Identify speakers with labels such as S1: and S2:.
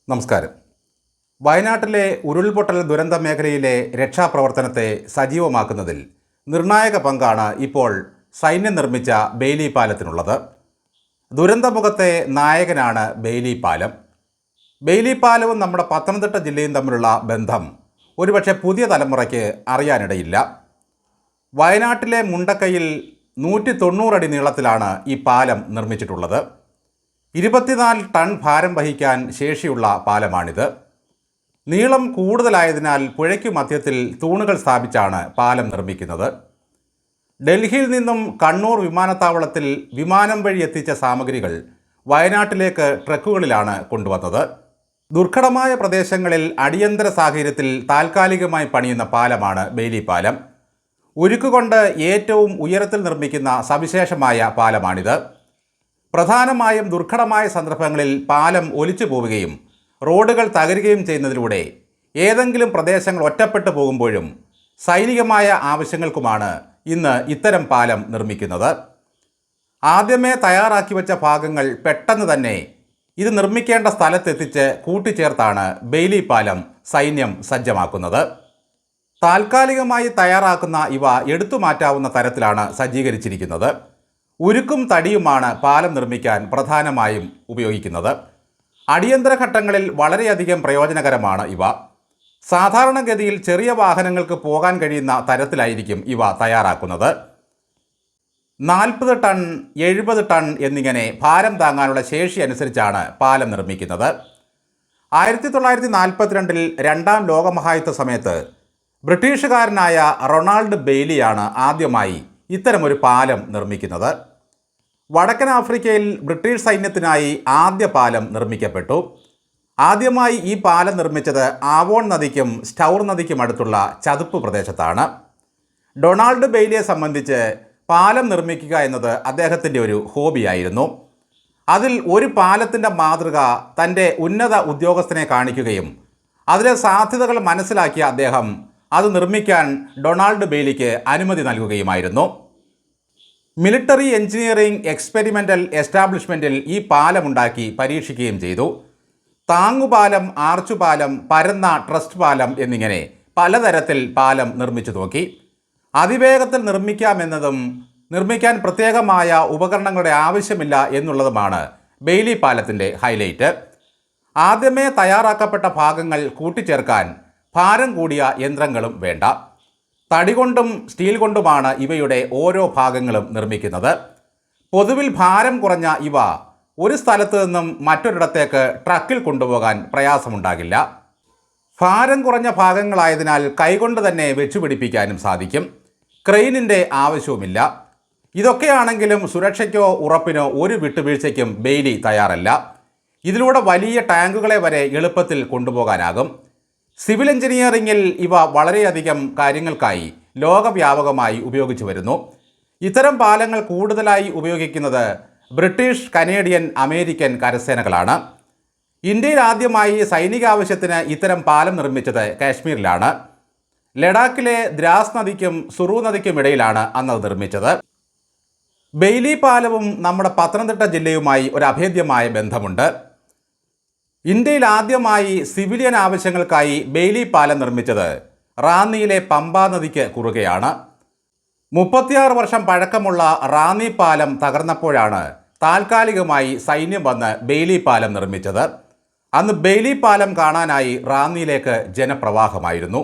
S1: നമസ്കാരം. വയനാട്ടിലെ ഉരുൾപൊട്ടൽ ദുരന്ത മേഖലയിലെ രക്ഷാപ്രവർത്തനത്തെ സജീവമാക്കുന്നതിൽ നിർണായക പങ്കാണ് ഇപ്പോൾ സൈന്യം നിർമ്മിച്ച ബെയ്ലി പാലത്തിനുള്ളത്. ദുരന്തമുഖത്തെ നായകനാണ് ബെയ്ലി പാലം. ബെയ്ലി പാലവും നമ്മുടെ പത്തനംതിട്ട ജില്ലയും തമ്മിലുള്ള ബന്ധം ഒരുപക്ഷെ പുതിയ തലമുറയ്ക്ക് അറിയാനിടയില്ല. വയനാട്ടിലെ മുണ്ടക്കയിൽ 190 അടി നീളത്തിലാണ് ഈ പാലം നിർമ്മിച്ചിട്ടുള്ളത്. 24 ടൺ ഭാരം വഹിക്കാൻ ശേഷിയുള്ള പാലമാണിത്. നീളം കൂടുതലായതിനാൽ പുഴയ്ക്കു മധ്യത്തിൽ തൂണുകൾ സ്ഥാപിച്ചാണ് പാലം നിർമ്മിക്കുന്നത്. ഡൽഹിയിൽ നിന്നും കണ്ണൂർ വിമാനത്താവളത്തിൽ വിമാനം വഴി എത്തിച്ച സാമഗ്രികൾ വയനാട്ടിലേക്ക് ട്രക്കുകളിലാണ് കൊണ്ടുവന്നത്. ദുർഘടമായ പ്രദേശങ്ങളിൽ അടിയന്തര സാഹചര്യത്തിൽ താൽക്കാലികമായി പണിയുന്ന പാലമാണ് ബെയ്ലി പാലം. ഉരുക്കുകൊണ്ട് ഏറ്റവും ഉയരത്തിൽ നിർമ്മിക്കുന്ന സവിശേഷമായ പാലമാണിത്. പ്രധാനമായും ദുർഘടമായ സന്ദർഭങ്ങളിൽ പാലം ഒലിച്ചു പോവുകയും റോഡുകൾ തകരുകയും ചെയ്യുന്നതിലൂടെ ഏതെങ്കിലും പ്രദേശങ്ങൾ ഒറ്റപ്പെട്ടു പോകുമ്പോഴും സൈനികമായ ആവശ്യങ്ങൾക്കുമാണ് ഇന്ന് ഇത്തരം പാലം നിർമ്മിക്കുന്നത്. ആദ്യമേ തയ്യാറാക്കി വെച്ച ഭാഗങ്ങൾ പെട്ടെന്ന് തന്നെ ഇത് നിർമ്മിക്കേണ്ട സ്ഥലത്തെത്തിച്ച് കൂട്ടിച്ചേർത്താണ് ബെയ്ലി പാലം സൈന്യം സജ്ജമാക്കുന്നത്. താൽക്കാലികമായി തയ്യാറാക്കുന്ന ഇവ എടുത്തു മാറ്റാവുന്ന തരത്തിലാണ് സജ്ജീകരിച്ചിരിക്കുന്നത്. ഉരുക്കും തടിയുമാണ് പാലം നിർമ്മിക്കാൻ പ്രധാനമായും ഉപയോഗിക്കുന്നത്. അടിയന്തര ഘട്ടങ്ങളിൽ വളരെയധികം പ്രയോജനകരമാണ് ഇവ. സാധാരണഗതിയിൽ ചെറിയ വാഹനങ്ങൾക്ക് പോകാൻ കഴിയുന്ന തരത്തിലായിരിക്കും ഇവ തയ്യാറാക്കുന്നത്. 40 ടൺ, 70 ടൺ എന്നിങ്ങനെ ഭാരം താങ്ങാനുള്ള ശേഷി അനുസരിച്ചാണ് പാലം നിർമ്മിക്കുന്നത്. 1942 രണ്ടാം ലോകമഹായുദ്ധ സമയത്ത് ബ്രിട്ടീഷുകാരനായ റൊണാൾഡ് ബെയ്ലിയാണ് ആദ്യമായി ഇത്തരമൊരു പാലം നിർമ്മിക്കുന്നത്. വടക്കൻ ആഫ്രിക്കയിൽ ബ്രിട്ടീഷ് സൈന്യത്തിനായി ആദ്യ പാലം നിർമ്മിക്കപ്പെട്ടു. ആദ്യമായി ഈ പാലം നിർമ്മിച്ചത് ആവോൺ നദിക്കും സ്റ്റൗർ നദിക്കും അടുത്തുള്ള ചതുപ്പ് പ്രദേശത്താണ്. ഡൊണാൾഡ് ബെയ്ലിയെ സംബന്ധിച്ച് പാലം നിർമ്മിക്കുക എന്നത് അദ്ദേഹത്തിൻ്റെ ഒരു ഹോബിയായിരുന്നു. അതിൽ ഒരു പാലത്തിൻ്റെ മാതൃക തൻ്റെ ഉന്നത ഉദ്യോഗസ്ഥനെ കാണിക്കുകയും അതിലെ സാധ്യതകൾ മനസ്സിലാക്കിയ അദ്ദേഹം അത് നിർമ്മിക്കാൻ ഡൊണാൾഡ് ബെയ്ലിക്ക് അനുമതി നൽകുകയുമായിരുന്നു. മിലിറ്ററി എഞ്ചിനീയറിംഗ് എക്സ്പെരിമെൻ്റൽ എസ്റ്റാബ്ലിഷ്മെൻറ്റിൽ ഈ പാലമുണ്ടാക്കി പരീക്ഷിക്കുകയും ചെയ്തു. താങ്ങുപാലം, ആർച്ചുപാലം, പരന്ന ട്രസ്റ്റ് പാലം എന്നിങ്ങനെ പലതരത്തിൽ പാലം നിർമ്മിച്ചു നോക്കി. അതിവേഗത്തിൽ നിർമ്മിക്കാമെന്നതും നിർമ്മിക്കാൻ പ്രത്യേകമായ ഉപകരണങ്ങളുടെ ആവശ്യമില്ല എന്നുള്ളതുമാണ് ബെയ്ലി പാലത്തിൻ്റെ ഹൈലൈറ്റ്. ആദ്യമേ തയ്യാറാക്കപ്പെട്ട ഭാഗങ്ങൾ കൂട്ടിച്ചേർക്കാൻ ഭാരം കൂടിയ യന്ത്രങ്ങളും വേണ്ട. തടി കൊണ്ടും സ്റ്റീൽ കൊണ്ടുമാണ് ഇവയുടെ ഓരോ ഭാഗങ്ങളും നിർമ്മിക്കുന്നത്. പൊതുവിൽ ഭാരം കുറഞ്ഞ ഇവ ഒരു സ്ഥലത്ത് നിന്നും മറ്റൊരിടത്തേക്ക് ട്രക്കിൽ കൊണ്ടുപോകാൻ പ്രയാസമുണ്ടാകില്ല. ഭാരം കുറഞ്ഞ ഭാഗങ്ങളായതിനാൽ കൈകൊണ്ട് തന്നെ വെച്ചുപിടിപ്പിക്കാനും സാധിക്കും. ക്രെയിനിൻ്റെ ആവശ്യവുമില്ല. ഇതൊക്കെയാണെങ്കിലും സുരക്ഷയ്ക്കോ ഉറപ്പിനോ ഒരു വിട്ടുവീഴ്ചയ്ക്കും ബെയ്ലി തയ്യാറല്ല. ഇതിലൂടെ വലിയ ടാങ്കുകളെ വരെ എളുപ്പത്തിൽ കൊണ്ടുപോകാനാകും. സിവിൽ എഞ്ചിനീയറിംഗിൽ ഇവ വളരെയധികം കാര്യങ്ങൾക്കായി ലോകവ്യാപകമായി ഉപയോഗിച്ചു വരുന്നു. ഇത്തരം പാലങ്ങൾ കൂടുതലായി ഉപയോഗിക്കുന്നത് ബ്രിട്ടീഷ്, കനേഡിയൻ, അമേരിക്കൻ കരസേനകളാണ്. ഇന്ത്യയിൽ ആദ്യമായി സൈനിക ആവശ്യത്തിന് ഇത്തരം പാലം നിർമ്മിച്ചത് കാശ്മീരിലാണ്. ലഡാക്കിലെ ദ്രാസ് നദിക്കും സുറു നദിക്കും ഇടയിലാണ് അന്ന് നിർമ്മിച്ചത്. ബെയ്ലി പാലവും നമ്മുടെ പത്തനംതിട്ട ജില്ലയുമായി ഒരു അഭേദ്യമായ ബന്ധമുണ്ട്. ഇന്ത്യയിൽ ആദ്യമായി സിവിലിയൻ ആവശ്യങ്ങൾക്കായി ബെയ്ലി പാലം നിർമ്മിച്ചത് റാന്നിയിലെ പമ്പാ നദിക്ക് കുറുകെയാണ്. 36 വർഷം പഴക്കമുള്ള റാന്നി പാലം തകർന്നപ്പോഴാണ് താൽക്കാലികമായി സൈന്യം വന്ന് ബെയ്ലി പാലം നിർമ്മിച്ചത്. അന്ന് ബെയ്ലി പാലം കാണാനായി റാന്നിയിലേക്ക് ജനപ്രവാഹമായിരുന്നു.